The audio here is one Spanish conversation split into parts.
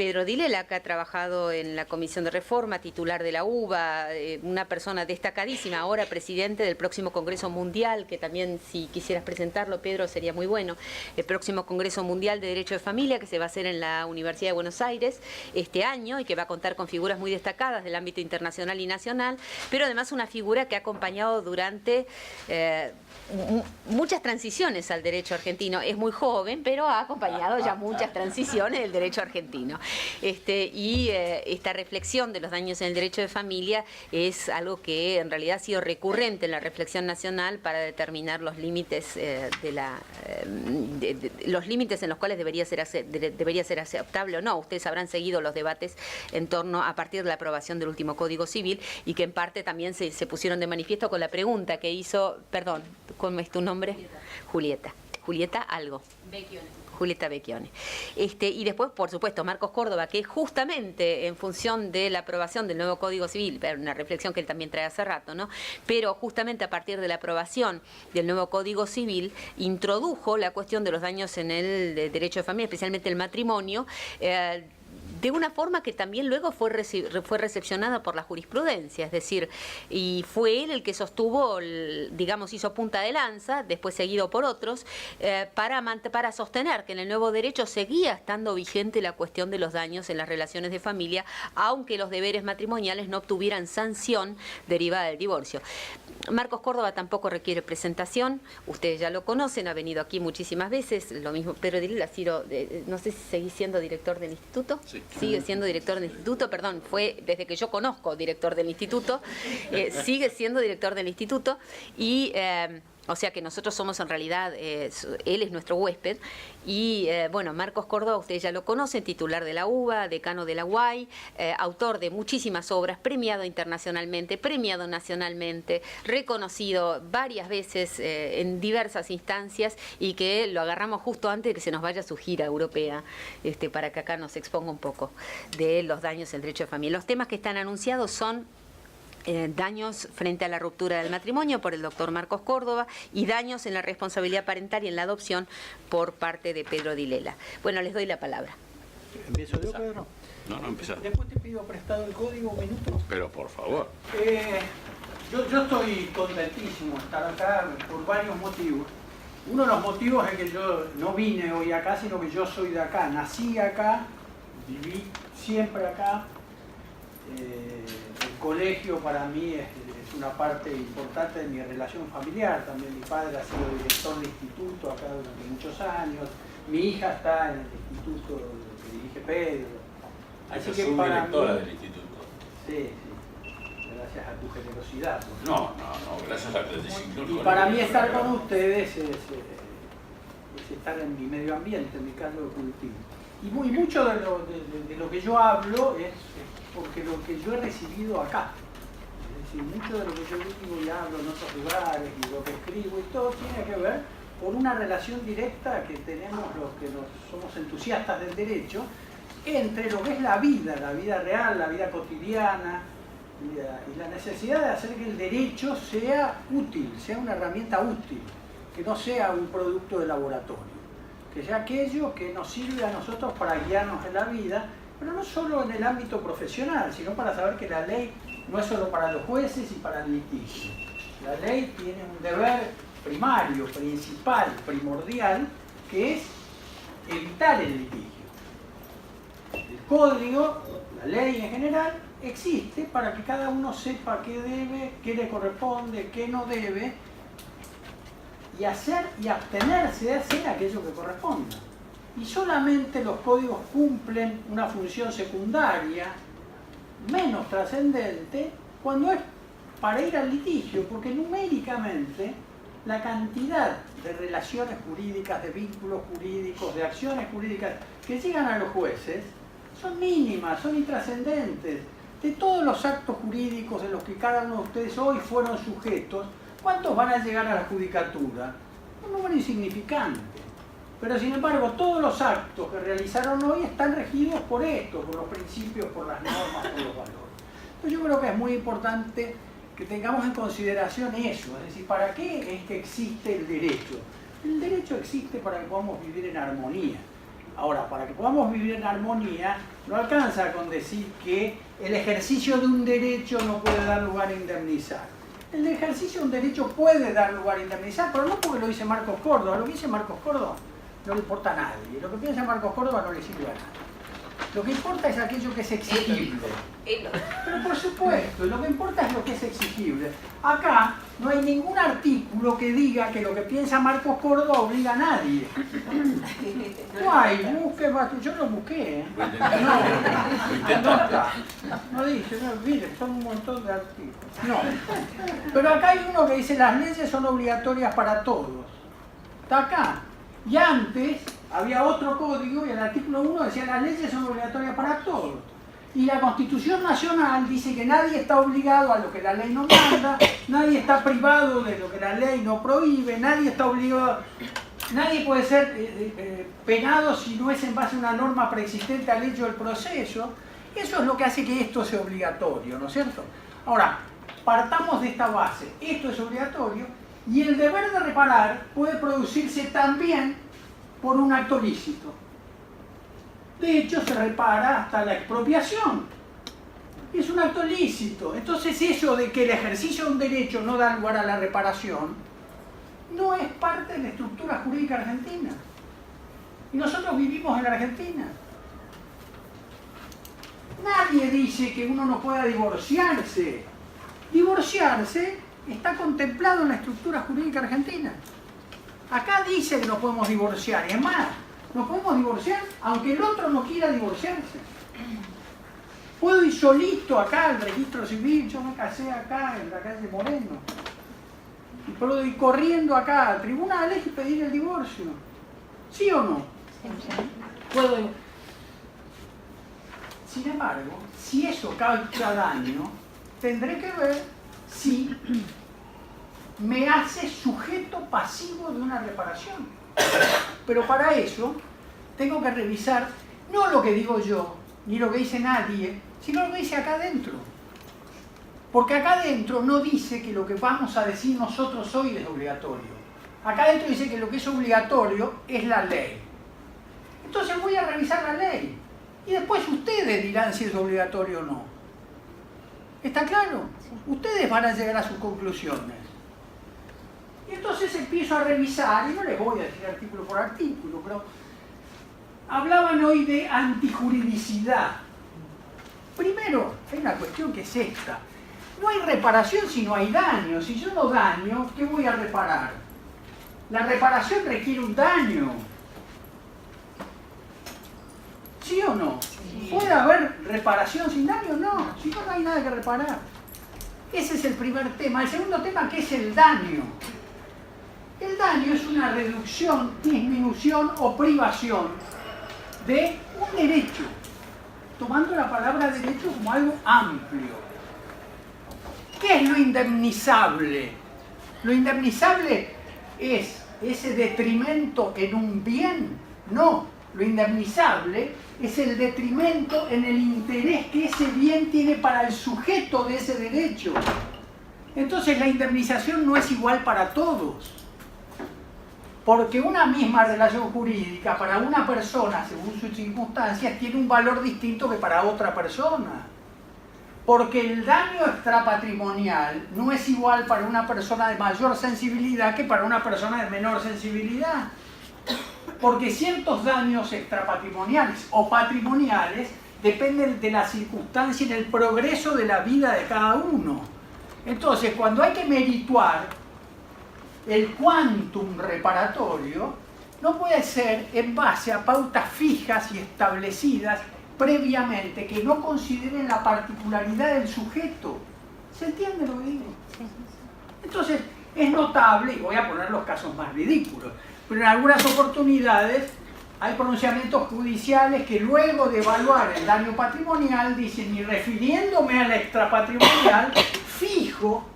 Pedro Dilela, que ha trabajado en la Comisión de Reforma, titular de la UBA, una persona destacadísima, ahora presidente del próximo Congreso Mundial, que también, si quisieras presentarlo, Pedro, sería muy bueno, el próximo Congreso Mundial de Derecho de Familia, que se va a hacer en la Universidad de Buenos Aires este año y que va a contar con figuras muy destacadas del ámbito internacional y nacional, pero además una figura que ha acompañado durante muchas transiciones al derecho argentino. Es muy joven, pero ha acompañado ya muchas transiciones del derecho argentino. Esta reflexión de los daños en el derecho de familia es algo que en realidad ha sido recurrente en la reflexión nacional para determinar los límites los límites en los cuales debería ser aceptable o no. Ustedes habrán seguido los debates en torno a partir de la aprobación del último Código Civil y que en parte también se pusieron de manifiesto con la pregunta que hizo, perdón, ¿cómo es tu nombre? Julieta. Julieta algo. Vecchione. Julieta Vecchione. Y después, por supuesto, Marcos Córdoba, que justamente en función de la aprobación del nuevo Código Civil, una reflexión que él también trae hace rato, ¿no? Pero justamente a partir de la aprobación del nuevo Código Civil, introdujo la cuestión de los daños en el derecho de familia, especialmente el matrimonio, de una forma que también luego fue recepcionada por la jurisprudencia, es decir, y fue él el que sostuvo, digamos, hizo punta de lanza, después seguido por otros, para sostener que en el nuevo derecho seguía estando vigente la cuestión de los daños en las relaciones de familia, aunque los deberes matrimoniales no obtuvieran sanción derivada del divorcio. Marcos Córdoba tampoco requiere presentación, ustedes ya lo conocen, ha venido aquí muchísimas veces, lo mismo Pedro Dilela, no sé si seguís siendo director del instituto. Sí. Sigue siendo director del instituto, perdón, fue desde que yo conozco director del instituto, sigue siendo director del instituto y... o sea que nosotros somos en realidad, él es nuestro huésped y bueno, Marcos Córdoba, ustedes ya lo conocen, titular de la UBA, decano de la UAI, autor de muchísimas obras, premiado internacionalmente, premiado nacionalmente, reconocido varias veces en diversas instancias y que lo agarramos justo antes de que se nos vaya su gira europea, para que acá nos exponga un poco de los daños en el derecho de familia. Los temas que están anunciados son daños frente a la ruptura del matrimonio por el doctor Marcos Córdoba y daños en la responsabilidad parental y en la adopción por parte de Pedro Dilela. Bueno, les doy la palabra. ¿Empiezo yo, Pedro? No, empezá. Después te pido prestado el código un minuto. Pero por favor. Yo estoy contentísimo de estar acá por varios motivos. Uno de los motivos es que yo no vine hoy acá, sino que yo soy de acá. Nací acá, viví siempre acá. El colegio para mí es una parte importante de mi relación familiar. También mi padre ha sido director de instituto acá durante muchos años. Mi hija está en el instituto que dirige Pedro. Así que para directora del instituto. Sí. Gracias a tu generosidad. No, gracias a tu Y para mí estar con ustedes es estar en mi medio ambiente, en mi caldo de cultivo. Y mucho de lo que yo hablo es porque lo que yo he recibido acá. Es decir, mucho de lo que yo digo y hablo en otros lugares y lo que escribo y todo tiene que ver con una relación directa que tenemos los que somos entusiastas del derecho entre lo que es la vida real, la vida cotidiana y la necesidad de hacer que el derecho sea útil, sea una herramienta útil, que no sea un producto de laboratorio, que sea aquello que nos sirve a nosotros para guiarnos en la vida, pero no solo en el ámbito profesional, sino para saber que la ley no es solo para los jueces y para el litigio. La ley tiene un deber primario, principal, primordial, que es evitar el litigio. El código, la ley en general, existe para que cada uno sepa qué debe, qué le corresponde, qué no debe, y hacer y abstenerse de hacer aquello que corresponda. Y solamente los códigos cumplen una función secundaria, menos trascendente, cuando es para ir al litigio, porque numéricamente la cantidad de relaciones jurídicas, de vínculos jurídicos, de acciones jurídicas que llegan a los jueces son mínimas, son intrascendentes. De todos los actos jurídicos en los que cada uno de ustedes hoy fueron sujetos, ¿cuántos van a llegar a la judicatura? Un número insignificante. Pero sin embargo, todos los actos que realizaron hoy están regidos por esto, por los principios, por las normas, por los valores. Entonces yo creo que es muy importante que tengamos en consideración eso, es decir, ¿para qué es que existe el derecho? El derecho existe para que podamos vivir en armonía. Ahora, para que podamos vivir en armonía, no alcanza con decir que el ejercicio de un derecho no puede dar lugar a indemnizar. El ejercicio de un derecho puede dar lugar a indemnizar, pero no porque lo dice Marcos Córdoba. Lo que dice Marcos Córdoba no le importa a nadie. Lo que piensa Marcos Córdoba no le sirve a nadie. Lo que importa es aquello que es exigible. Pero por supuesto, lo que importa es lo que es exigible. Acá no hay ningún artículo que diga que lo que piensa Marcos Córdoba obliga a nadie. No hay, yo lo busqué. No dice, no, miren, son un montón de artículos. No. Pero acá hay uno que dice las leyes son obligatorias para todos. Está acá. Y antes había otro código y el artículo 1 decía las leyes son obligatorias para todos. Y la Constitución Nacional dice que nadie está obligado a lo que la ley no manda, nadie está privado de lo que la ley no prohíbe, nadie está obligado, nadie puede ser penado si no es en base a una norma preexistente al hecho del proceso. Eso es lo que hace que esto sea obligatorio, ¿no es cierto? Ahora, partamos de esta base, esto es obligatorio y el deber de reparar puede producirse también por un acto lícito. De hecho, se repara hasta la expropiación. Es un acto lícito. Entonces, eso de que el ejercicio de un derecho no da lugar a la reparación, no es parte de la estructura jurídica argentina. Y nosotros vivimos en la Argentina. Nadie dice que uno no pueda divorciarse. Divorciarse está contemplado en la estructura jurídica argentina. Acá dice que no podemos divorciar, y es más, no podemos divorciar aunque el otro no quiera divorciarse. Puedo ir solito acá al registro civil, yo me casé acá en la calle Moreno. Y puedo ir corriendo acá a tribunales y pedir el divorcio. ¿Sí o no? Puedo ir. Sin embargo, si eso causa daño, tendré que ver si me hace sujeto pasivo de una reparación. Pero para eso tengo que revisar no lo que digo yo, ni lo que dice nadie, sino lo que dice acá adentro. Porque acá adentro no dice que lo que vamos a decir nosotros hoy es obligatorio. Acá adentro dice que lo que es obligatorio es la ley. Entonces voy a revisar la ley. Y después ustedes dirán si es obligatorio o no. ¿Está claro? Ustedes van a llegar a sus conclusiones. Y entonces empiezo a revisar, y no les voy a decir artículo por artículo, pero hablaban hoy de antijuridicidad. Primero, hay una cuestión que es esta. No hay reparación si no hay daño. Si yo no daño, ¿qué voy a reparar? La reparación requiere un daño. ¿Sí o no? ¿Puede haber reparación sin daño? No, si no, no hay nada que reparar. Ese es el primer tema. El segundo tema, ¿qué es el daño? El daño es una reducción, disminución o privación de un derecho, tomando la palabra derecho como algo amplio. ¿Qué es lo indemnizable? ¿Lo indemnizable es ese detrimento en un bien? No, lo indemnizable es el detrimento en el interés que ese bien tiene para el sujeto de ese derecho. Entonces la indemnización no es igual para todos. Porque una misma relación jurídica para una persona, según sus circunstancias, tiene un valor distinto que para otra persona. Porque el daño extrapatrimonial no es igual para una persona de mayor sensibilidad que para una persona de menor sensibilidad. Porque ciertos daños extrapatrimoniales o patrimoniales dependen de la circunstancia y del progreso de la vida de cada uno. Entonces, cuando hay que merituar el quantum reparatorio, no puede ser en base a pautas fijas y establecidas previamente que no consideren la particularidad del sujeto. ¿Se entiende lo que digo? Entonces, es notable, y voy a poner los casos más ridículos, pero en algunas oportunidades hay pronunciamientos judiciales que luego de evaluar el daño patrimonial dicen, y refiriéndome al extrapatrimonial, fijo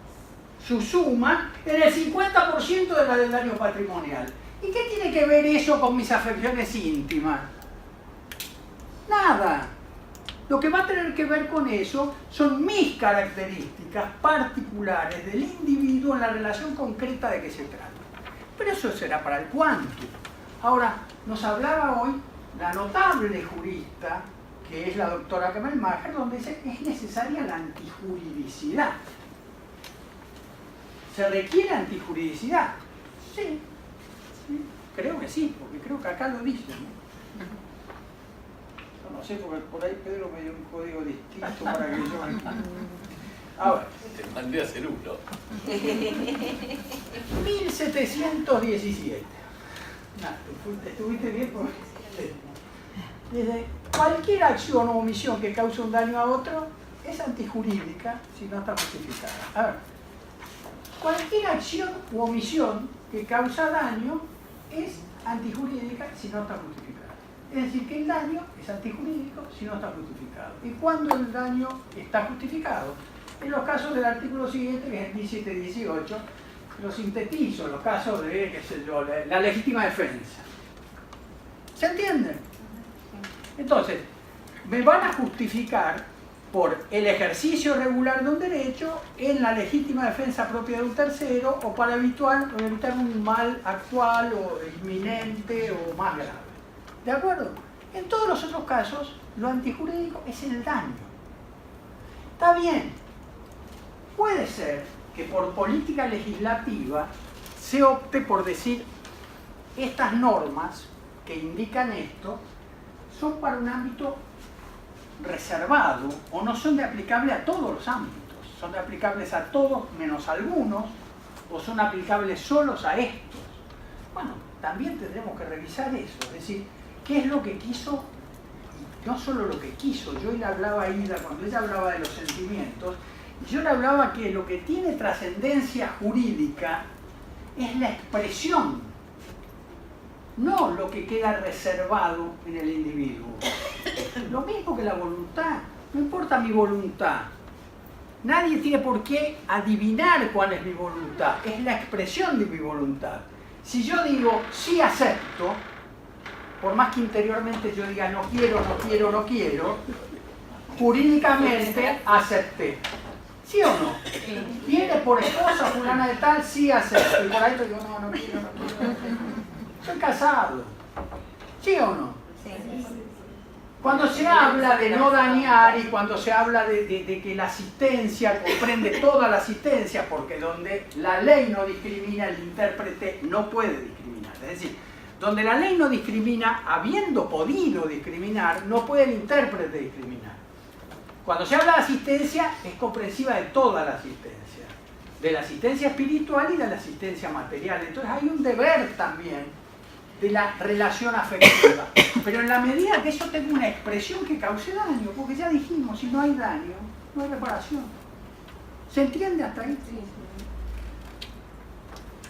su suma en el 50% de la del daño patrimonial. ¿Y qué tiene que ver eso con mis afecciones íntimas? Nada. Lo que va a tener que ver con eso son mis características particulares del individuo en la relación concreta de que se trata. Pero eso será para el quantum. Ahora, nos hablaba hoy la notable jurista, que es la doctora Kemal-Maher, donde dice que es necesaria la antijuridicidad. ¿Se requiere antijuridicidad? Sí, sí, creo que sí, porque creo que acá lo dice, ¿no? No sé, porque por ahí Pedro me dio un código distinto para que yo... A ver. Te mandé a hacer uno. 1717. ¿Estuviste bien? Dice, cualquier acción o omisión que cause un daño a otro es antijurídica si no está justificada. A ver, cualquier acción u omisión que causa daño es antijurídica si no está justificada. Es decir, que el daño es antijurídico si no está justificado. ¿Y cuándo el daño está justificado? En los casos del artículo siguiente, que es el 1718, lo sintetizo, los casos de, qué sé yo, la legítima defensa. ¿Se entiende? Entonces, me van a justificar por el ejercicio regular de un derecho en la legítima defensa propia de un tercero o para evitar un mal actual o inminente o más grave. ¿De acuerdo? En todos los otros casos, lo antijurídico es el daño. Está bien. Puede ser que por política legislativa se opte por decir estas normas que indican esto son para un ámbito reservado o no son aplicable a todos los ámbitos, son aplicables a todos menos a algunos o son aplicables solos a estos. Bueno, también tendremos que revisar eso, es decir, qué es lo que quiso, y no solo lo que quiso. Yo le hablaba a Ida, cuando ella hablaba de los sentimientos, yo le hablaba que lo que tiene trascendencia jurídica es la expresión, no lo que queda reservado en el individuo. Lo mismo que la voluntad, no importa mi voluntad. Nadie tiene por qué adivinar cuál es mi voluntad, es la expresión de mi voluntad. Si yo digo sí acepto, por más que interiormente yo diga no quiero, no quiero, no quiero, jurídicamente acepté. ¿Sí o no? Viene por esposa fulana de tal, sí acepto. Y por ahí te digo, no, no quiero, no quiero. Estoy casado. ¿Sí o no? Cuando se habla de no dañar y cuando se habla de que la asistencia comprende toda la asistencia, porque donde la ley no discrimina, el intérprete no puede discriminar. Es decir, donde la ley no discrimina, habiendo podido discriminar, no puede el intérprete discriminar. Cuando se habla de asistencia, es comprensiva de toda la asistencia, de la asistencia espiritual y de la asistencia material. Entonces hay un deber también de la relación afectiva. Pero en la medida que eso tenga una expresión que cause daño, porque ya dijimos, si no hay daño, no hay reparación. ¿Se entiende hasta ahí?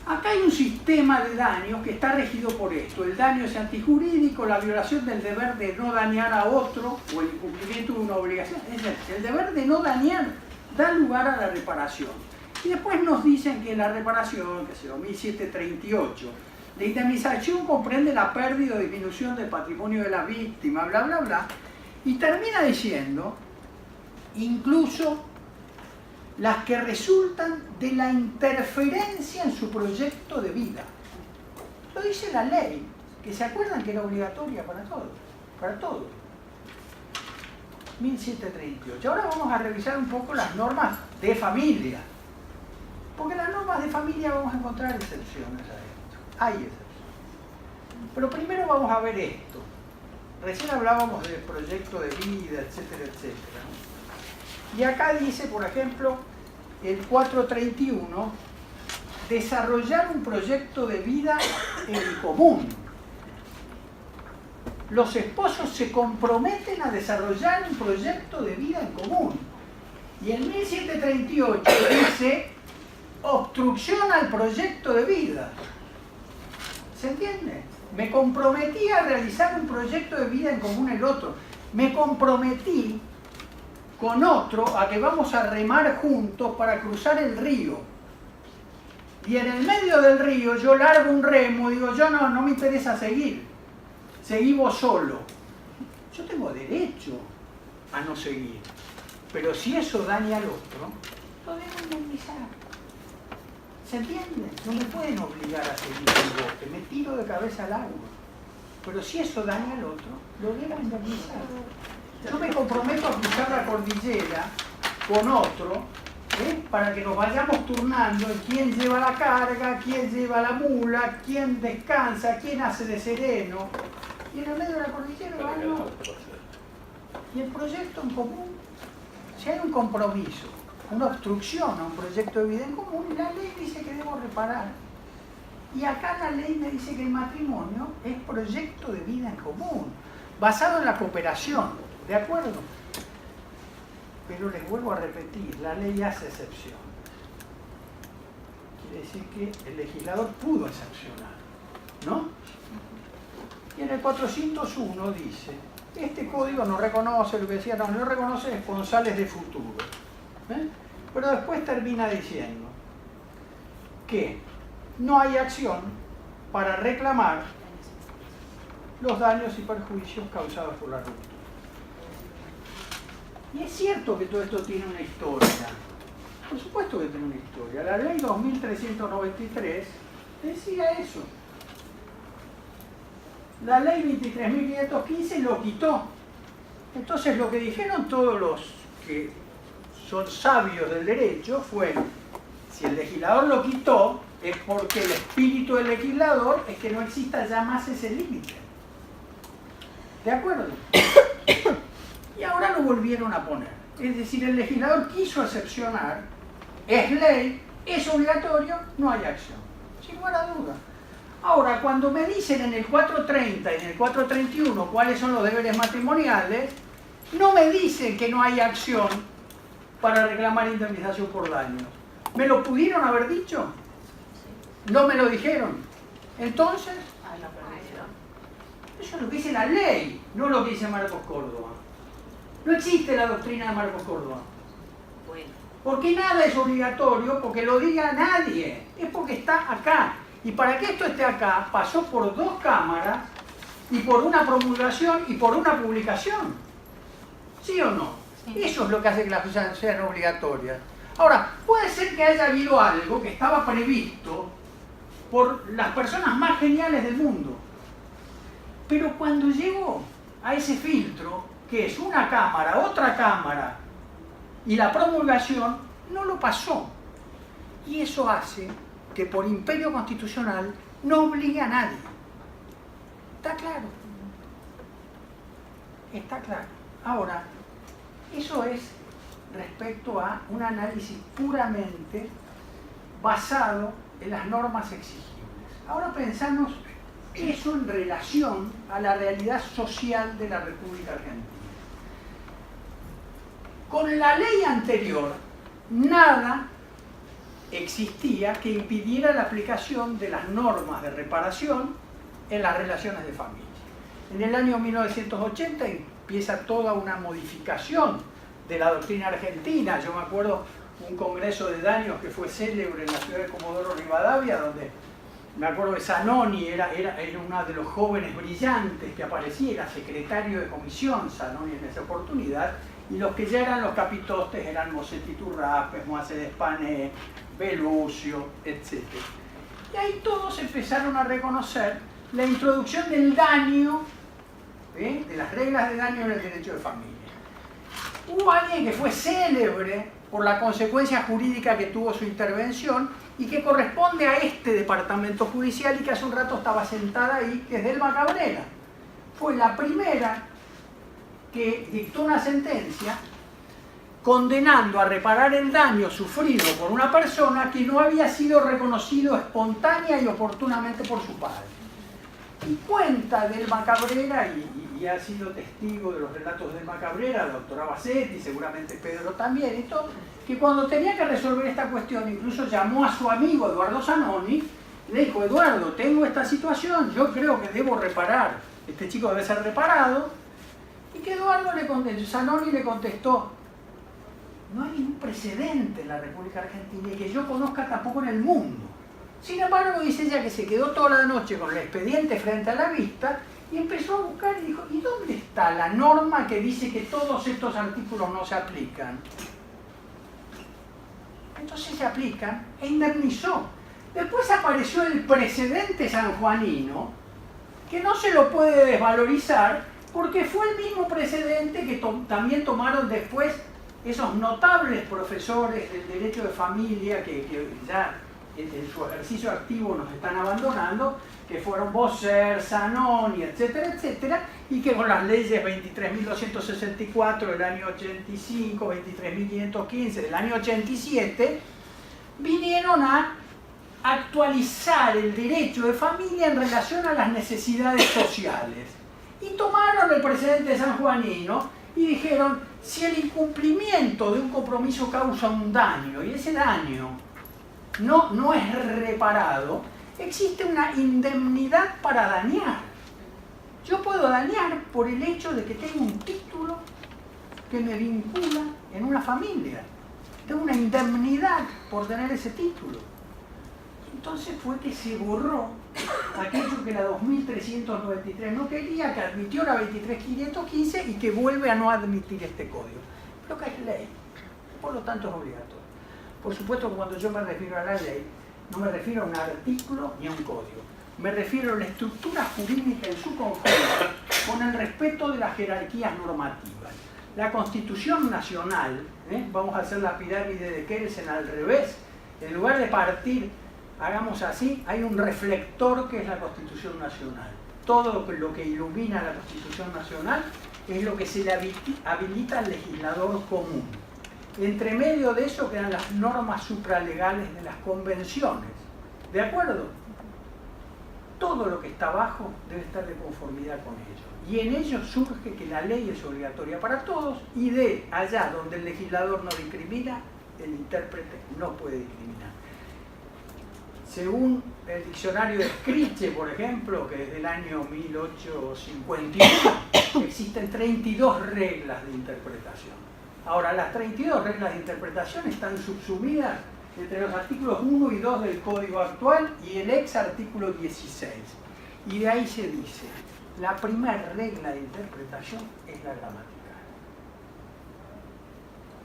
Acá hay un sistema de daños que está regido por esto. El daño es antijurídico, la violación del deber de no dañar a otro o el incumplimiento de una obligación. Es decir, el deber de no dañar da lugar a la reparación. Y después nos dicen que la reparación, que se llama 1738, la indemnización comprende la pérdida o disminución del patrimonio de la víctima, bla, bla, bla, y termina diciendo, incluso las que resultan de la interferencia en su proyecto de vida. Lo dice la ley, que se acuerdan que era obligatoria para todos, para todos. 1738. Ahora vamos a revisar un poco las normas de familia, porque las normas de familia vamos a encontrar excepciones a esto. Hay excepciones. Pero primero vamos a ver esto. Recién hablábamos del proyecto de vida, etcétera, etcétera. Y acá dice, por ejemplo, el 431, desarrollar un proyecto de vida en común. Los esposos se comprometen a desarrollar un proyecto de vida en común. Y en 1738 dice obstrucción al proyecto de vida. ¿Se entiende? Me comprometí a realizar un proyecto de vida en común el otro. Me comprometí con otro a que vamos a remar juntos para cruzar el río. Y en el medio del río yo largo un remo y digo, yo no me interesa seguir. Seguí vos solo. Yo tengo derecho a no seguir. Pero si eso daña al otro, lo debo indemnizar. ¿Se entiende? No me pueden obligar a seguir el bote. Me tiro de cabeza al agua. pero si eso daña al otro, lo debo indemnizar. Yo me comprometo a cruzar la cordillera con otro, para que nos vayamos turnando en quién lleva la carga, quién lleva la mula, quién descansa, quién hace de sereno. Y en el medio de la cordillera vamos. Y el proyecto en común, si hay un compromiso, una obstrucción a un proyecto de vida en común, la ley dice que debo reparar. Y acá la ley me dice que el matrimonio es proyecto de vida en común, basado en la cooperación, ¿de acuerdo? Pero les vuelvo a repetir, la ley hace excepción. Quiere decir que el legislador pudo excepcionar, ¿no? Y en el 401 dice, este código no reconoce, lo que decía, no reconoce esponsales de futuro. Pero después termina diciendo que no hay acción para reclamar los daños y perjuicios causados por la ruptura. Y es cierto que todo esto tiene una historia. Por supuesto que tiene una historia. La ley 2393 decía eso. La ley 23.515 lo quitó. Entonces lo que dijeron todos los que son sabios del derecho fue, si el legislador lo quitó, es porque el espíritu del legislador es que no exista ya más ese límite. ¿De acuerdo? Y ahora lo volvieron a poner. Es decir, el legislador quiso excepcionar, es ley, es obligatorio, no hay acción. Sin lugar a duda. Ahora, cuando me dicen en el 430 y en el 431 cuáles son los deberes matrimoniales, no me dicen que no hay acción para reclamar indemnización por daños. ¿Me lo pudieron haber dicho? No me lo dijeron. Entonces, eso es lo que dice la ley, no lo que dice Marcos Córdoba. No existe la doctrina de Marcos Córdoba. Porque nada es obligatorio, porque lo diga nadie. Es porque está acá. Y para que esto esté acá, pasó por 2 cámaras, y por una promulgación y por una publicación. ¿Sí o no? Sí. Eso es lo que hace que las cosas sean obligatorias. Ahora, puede ser que haya habido algo que estaba previsto por las personas más geniales del mundo. Pero cuando llegó a ese filtro, que es una cámara, otra cámara, y la promulgación, no lo pasó. Y eso hace que por imperio constitucional no obligue a nadie. ¿Está claro? Está claro. Ahora, eso es respecto a un análisis puramente basado en las normas exigibles. Ahora pensamos eso en relación a la realidad social de la República Argentina. Con la ley anterior, nada existía que impidiera la aplicación de las normas de reparación en las relaciones de familia. En el año 1980 empieza toda una modificación de la doctrina argentina. Yo me acuerdo un congreso de daños que fue célebre en la ciudad de Comodoro Rivadavia, donde me acuerdo que Zanoni era uno de los jóvenes brillantes que aparecía, era secretario de comisión Zanoni en esa oportunidad, y los que ya eran los capitostes eran Mosetti Turrapes, Moaced Espané, Belucio, etc. Y ahí todos empezaron a reconocer la introducción del daño, de las reglas de daño en el derecho de familia. Hubo alguien que fue célebre por la consecuencia jurídica que tuvo su intervención y que corresponde a este departamento judicial y que hace un rato estaba sentada ahí, que es Delma Cabrera. Fue la primera que dictó una sentencia condenando a reparar el daño sufrido por una persona que no había sido reconocido espontánea y oportunamente por su padre. Y cuenta Delma Cabrera, y ha sido testigo de los relatos de Delma Cabrera, la doctora Bassetti, seguramente Pedro también, y todo, que cuando tenía que resolver esta cuestión, incluso llamó a su amigo Eduardo Zanoni, le dijo: Eduardo, tengo esta situación, yo creo que debo reparar, este chico debe ser reparado, y que Zanoni le contestó: no hay ningún precedente en la República Argentina y que yo conozca tampoco en el mundo. Sin embargo, dice ella que se quedó toda la noche con el expediente frente a la vista y empezó a buscar y dijo: ¿y dónde está la norma que dice que todos estos artículos no se aplican? Entonces se aplican e indemnizó. Después apareció el precedente sanjuanino que no se lo puede desvalorizar porque fue el mismo precedente que también tomaron después esos notables profesores del derecho de familia que ya en su ejercicio activo nos están abandonando, que fueron Bosser, Zanoni, etcétera, etcétera, y que con las leyes 23.264 del año 85, 23.515 del año 87, vinieron a actualizar el derecho de familia en relación a las necesidades sociales. Y tomaron el precedente sanjuanino y dijeron, si el incumplimiento de un compromiso causa un daño, y ese daño no es reparado, existe una indemnidad para dañar. Yo puedo dañar por el hecho de que tengo un título que me vincula en una familia. Tengo una indemnidad por tener ese título. Entonces fue que se borró aquello que la 2393 no quería, que admitió la 23.515 y que vuelve a no admitir este código. Pero que es ley, por lo tanto es obligatorio. Por supuesto que cuando yo me refiero a la ley, no me refiero a un artículo ni a un código. Me refiero a la estructura jurídica en su conjunto, con el respeto de las jerarquías normativas. La Constitución Nacional, vamos a hacer la pirámide de Kelsen al revés, en lugar de partir, hagamos así, hay un reflector que es la Constitución Nacional. Todo lo que ilumina la Constitución Nacional es lo que se le habilita al legislador común. Entre medio de eso quedan las normas supralegales de las convenciones. ¿De acuerdo? Todo lo que está abajo debe estar de conformidad con ello. Y en ello surge que la ley es obligatoria para todos y de allá donde el legislador no discrimina, el intérprete no puede discriminar. Según el diccionario de Scriche, por ejemplo, que desde el año 1851, existen 32 reglas de interpretación. Ahora, las 32 reglas de interpretación están subsumidas entre los artículos 1 y 2 del Código actual y el ex artículo 16. Y de ahí se dice, la primera regla de interpretación es la gramatical.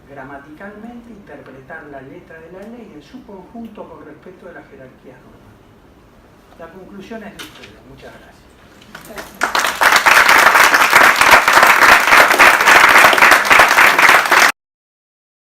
Gramaticalmente interpretar la letra de la ley en su conjunto con respecto de las jerarquías normativas. La conclusión es de ustedes. Muchas gracias.